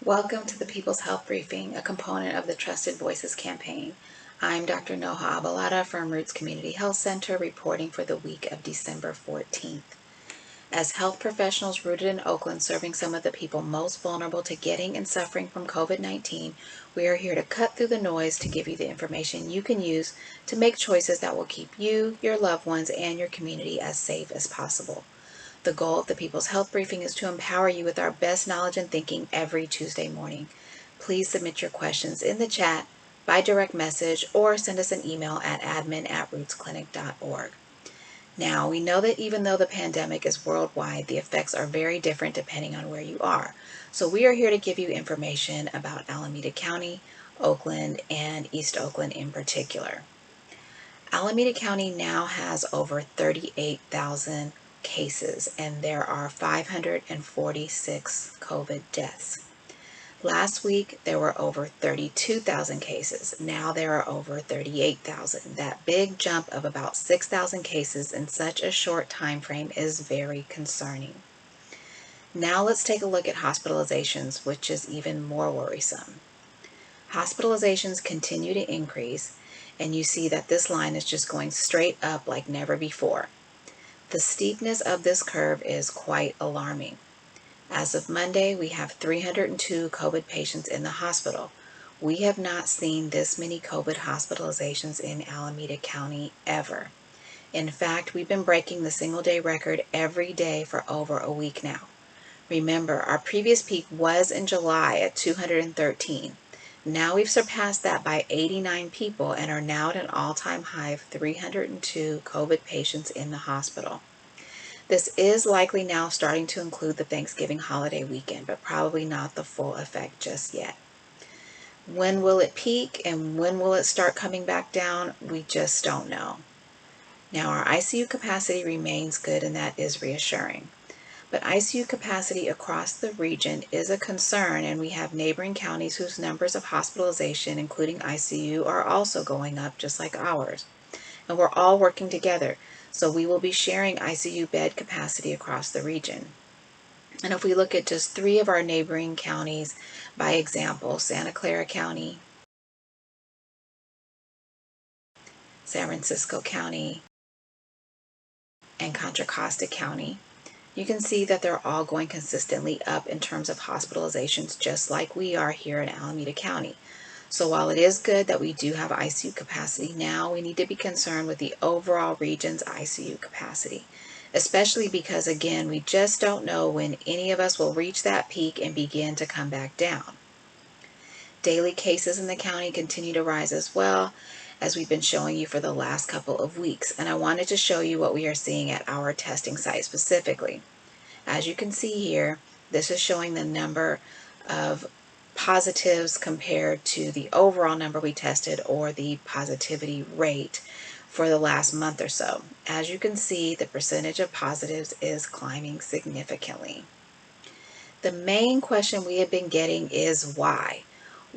Welcome to the People's Health Briefing, a component of the Trusted Voices campaign. I'm Dr. Noha Abalada from Roots Community Health Center, reporting for the week of December 14th. As health professionals rooted in Oakland, serving some of the people most vulnerable to getting and suffering from COVID-19, we are here to cut through the noise to give you the information you can use to make choices that will keep you, your loved ones, and your community as safe as possible. The goal of the People's Health Briefing is to empower you with our best knowledge and thinking every Tuesday morning. Please submit your questions in the chat, by direct message, or send us an email at admin@rootsclinic.org. Now, we know that even though the pandemic is worldwide, the effects are very different depending on where you are. So we are here to give you information about Alameda County, Oakland, and East Oakland in particular. Alameda County now has over 38,000 cases, and there are 546 COVID deaths. Last week, there were over 32,000 cases. Now there are over 38,000. That big jump of about 6,000 cases in such a short time frame is very concerning. Now let's take a look at hospitalizations, which is even more worrisome. Hospitalizations continue to increase, and you see that this line is just going straight up like never before. The steepness of this curve is quite alarming. As of Monday, we have 302 COVID patients in the hospital. We have not seen this many COVID hospitalizations in Alameda County ever. In fact, we've been breaking the single-day record every day for over a week now. Remember, our previous peak was in July at 213. Now we've surpassed that by 89 people and are now at an all-time high of 302 COVID patients in the hospital. This is likely now starting to include the Thanksgiving holiday weekend, but probably not the full effect just yet. When will it peak and when will it start coming back down? We just don't know. Now, our ICU capacity remains good, and that is reassuring. But ICU capacity across the region is a concern, and we have neighboring counties whose numbers of hospitalization, including ICU, are also going up just like ours. And we're all working together, so we will be sharing ICU bed capacity across the region. And if we look at just 3 of our neighboring counties, by example, Santa Clara County, San Francisco County, and Contra Costa County, you can see that they're all going consistently up in terms of hospitalizations, just like we are here in Alameda County. So while it is good that we do have ICU capacity now, we need to be concerned with the overall region's ICU capacity, especially because, again, we just don't know when any of us will reach that peak and begin to come back down. Daily cases in the county continue to rise as well, as we've been showing you for the last couple of weeks. And I wanted to show you what we are seeing at our testing site specifically. As you can see here, this is showing the number of positives compared to the overall number we tested, or the positivity rate for the last month or so. As you can see, the percentage of positives is climbing significantly. The main question we have been getting is why?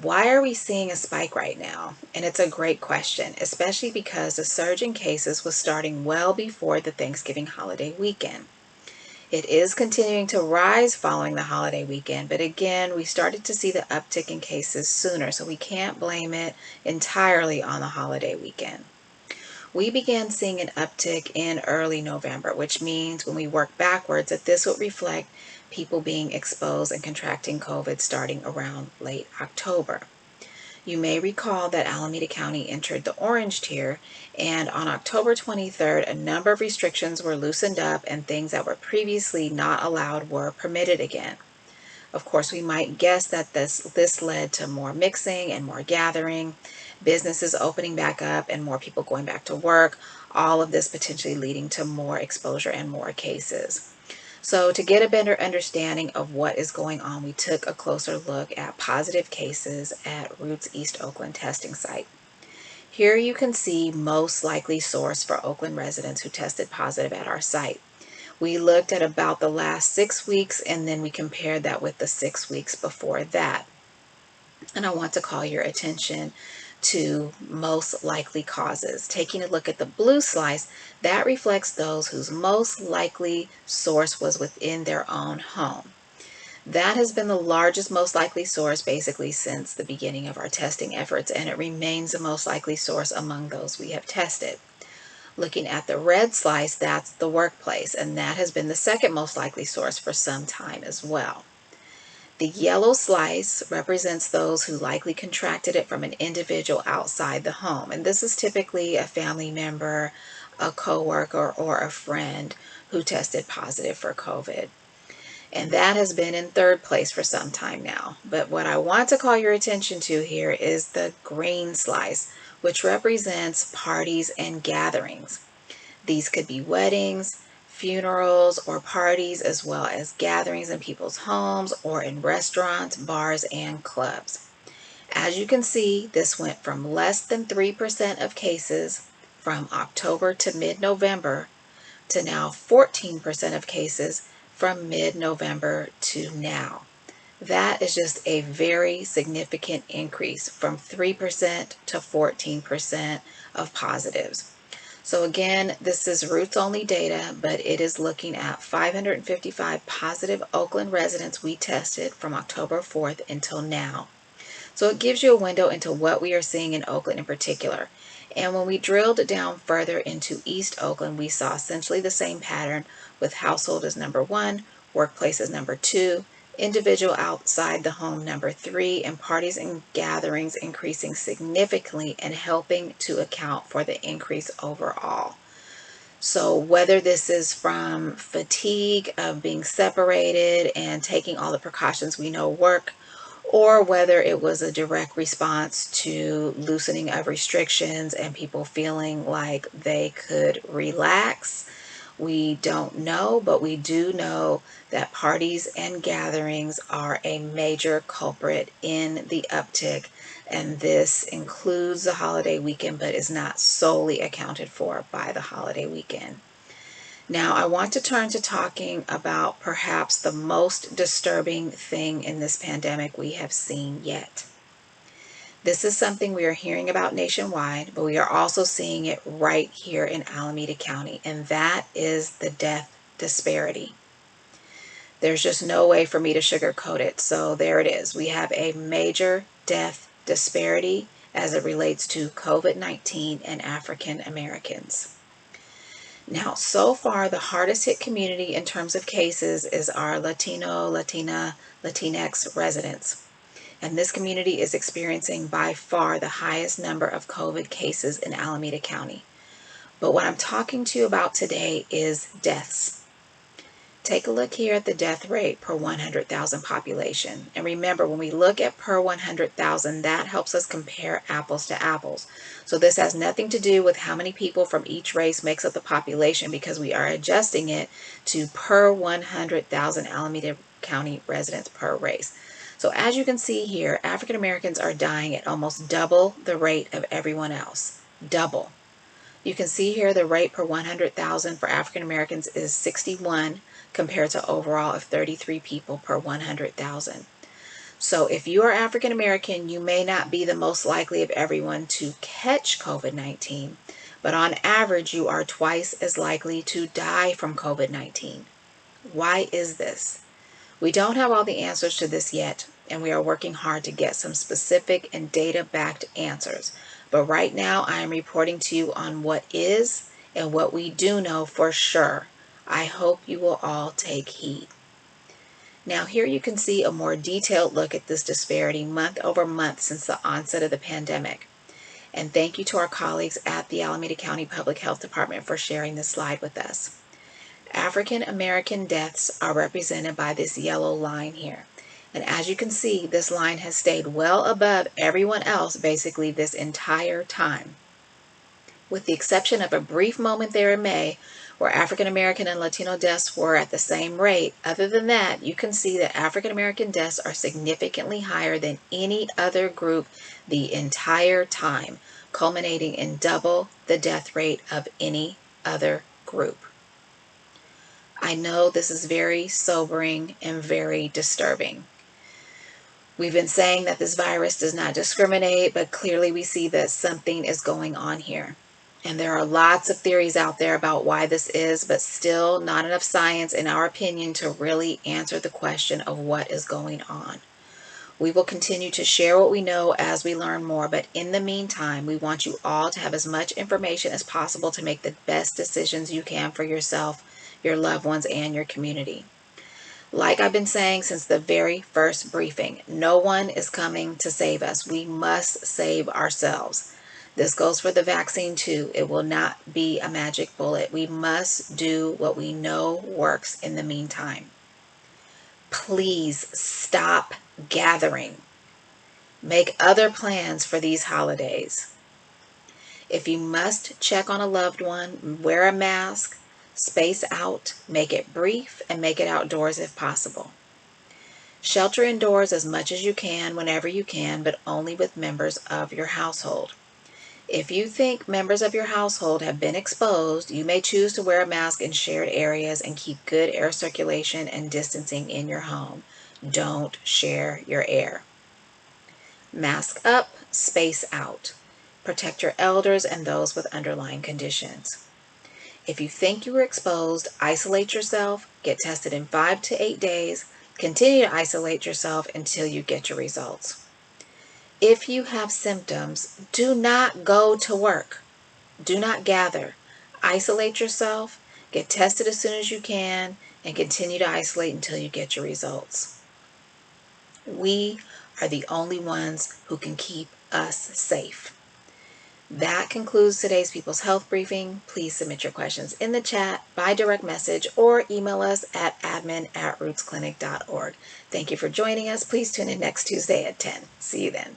Why are we seeing a spike right now? And it's a great question, especially because the surge in cases was starting well before the Thanksgiving holiday weekend. It is continuing to rise following the holiday weekend, but again, we started to see the uptick in cases sooner, so we can't blame it entirely on the holiday weekend. We began seeing an uptick in early November, which means when we work backwards that this would reflect people being exposed and contracting COVID starting around late October. You may recall that Alameda County entered the orange tier, and on October 23rd, a number of restrictions were loosened up and things that were previously not allowed were permitted again. Of course, we might guess that this led to more mixing and more gathering, businesses opening back up and more people going back to work, all of this potentially leading to more exposure and more cases. So to get a better understanding of what is going on, we took a closer look at positive cases at Roots East Oakland testing site. Here you can see most likely source for Oakland residents who tested positive at our site. We looked at about the last 6 weeks, and then we compared that with the 6 weeks before that. And I want to call your attention to most likely causes. Taking a look at the blue slice, that reflects those whose most likely source was within their own home. That has been the largest most likely source basically since the beginning of our testing efforts, and it remains the most likely source among those we have tested. Looking at the red slice, that's the workplace, and that has been the second most likely source for some time as well. The yellow slice represents those who likely contracted it from an individual outside the home, and this is typically a family member, a coworker, or a friend who tested positive for COVID. And that has been in third place for some time now. But what I want to call your attention to here is the green slice, which represents parties and gatherings. These could be weddings, funerals, or parties, as well as gatherings in people's homes or in restaurants, bars, and clubs. As you can see, this went from less than 3% of cases from October to mid-November to now 14% of cases from mid-November to now. That is just a very significant increase from 3% to 14% of positives. So again, this is Roots only data, but it is looking at 555 positive Oakland residents we tested from October 4th until now. So it gives you a window into what we are seeing in Oakland in particular. And when we drilled down further into East Oakland, we saw essentially the same pattern, with household as number 1, workplace as number 2, individual outside the home number 3, and parties and gatherings increasing significantly and helping to account for the increase overall. So whether this is from fatigue of being separated and taking all the precautions we know work, or whether it was a direct response to loosening of restrictions and people feeling like they could relax, we don't know, but we do know that parties and gatherings are a major culprit in the uptick, and this includes the holiday weekend, but is not solely accounted for by the holiday weekend. Now, I want to turn to talking about perhaps the most disturbing thing in this pandemic we have seen yet. This is something we are hearing about nationwide, but we are also seeing it right here in Alameda County, and that is the death disparity. There's just no way for me to sugarcoat it, so there it is. We have a major death disparity as it relates to COVID-19 and African Americans. Now, so far, the hardest hit community in terms of cases is our Latino, Latina, Latinx residents. And this community is experiencing by far the highest number of COVID cases in Alameda County. But what I'm talking to you about today is deaths. Take a look here at the death rate per 100,000 population. And remember, when we look at per 100,000, that helps us compare apples to apples. So this has nothing to do with how many people from each race makes up the population, because we are adjusting it to per 100,000 Alameda County residents per race. So as you can see here, African Americans are dying at almost double the rate of everyone else. Double. You can see here the rate per 100,000 for African Americans is 61 compared to overall of 33 people per 100,000. So if you are African American, you may not be the most likely of everyone to catch COVID-19, but on average, you are twice as likely to die from COVID-19. Why is this? We don't have all the answers to this yet, and we are working hard to get some specific and data-backed answers. But right now, I am reporting to you on what is and what we do know for sure. I hope you will all take heed. Now here you can see a more detailed look at this disparity month over month since the onset of the pandemic. And thank you to our colleagues at the Alameda County Public Health Department for sharing this slide with us. African American deaths are represented by this yellow line here. And as you can see, this line has stayed well above everyone else basically this entire time. With the exception of a brief moment there in May, where African American and Latino deaths were at the same rate, other than that, you can see that African American deaths are significantly higher than any other group the entire time, culminating in double the death rate of any other group. I know this is very sobering and very disturbing. We've been saying that this virus does not discriminate, but clearly we see that something is going on here. And there are lots of theories out there about why this is, but still not enough science, in our opinion, to really answer the question of what is going on. We will continue to share what we know as we learn more, but in the meantime, we want you all to have as much information as possible to make the best decisions you can for yourself, your loved ones, and your community. Like I've been saying since the very first briefing, no one is coming to save us. We must save ourselves. This goes for the vaccine too. It will not be a magic bullet. We must do what we know works in the meantime. Please stop gathering. Make other plans for these holidays. If you must check on a loved one, wear a mask, space out, make it brief, and make it outdoors if possible. Shelter indoors as much as you can, whenever you can, but only with members of your household. If you think members of your household have been exposed, you may choose to wear a mask in shared areas and keep good air circulation and distancing in your home. Don't share your air. Mask up, space out. Protect your elders and those with underlying conditions. If you think you were exposed, isolate yourself, get tested in 5 to 8 days, continue to isolate yourself until you get your results. If you have symptoms, do not go to work. Do not gather. Isolate yourself, get tested as soon as you can, and continue to isolate until you get your results. We are the only ones who can keep us safe. That concludes today's People's Health Briefing. Please submit your questions in the chat, by direct message, or email us at admin@rootsclinic.org. Thank you for joining us. Please tune in next Tuesday at 10. See you then.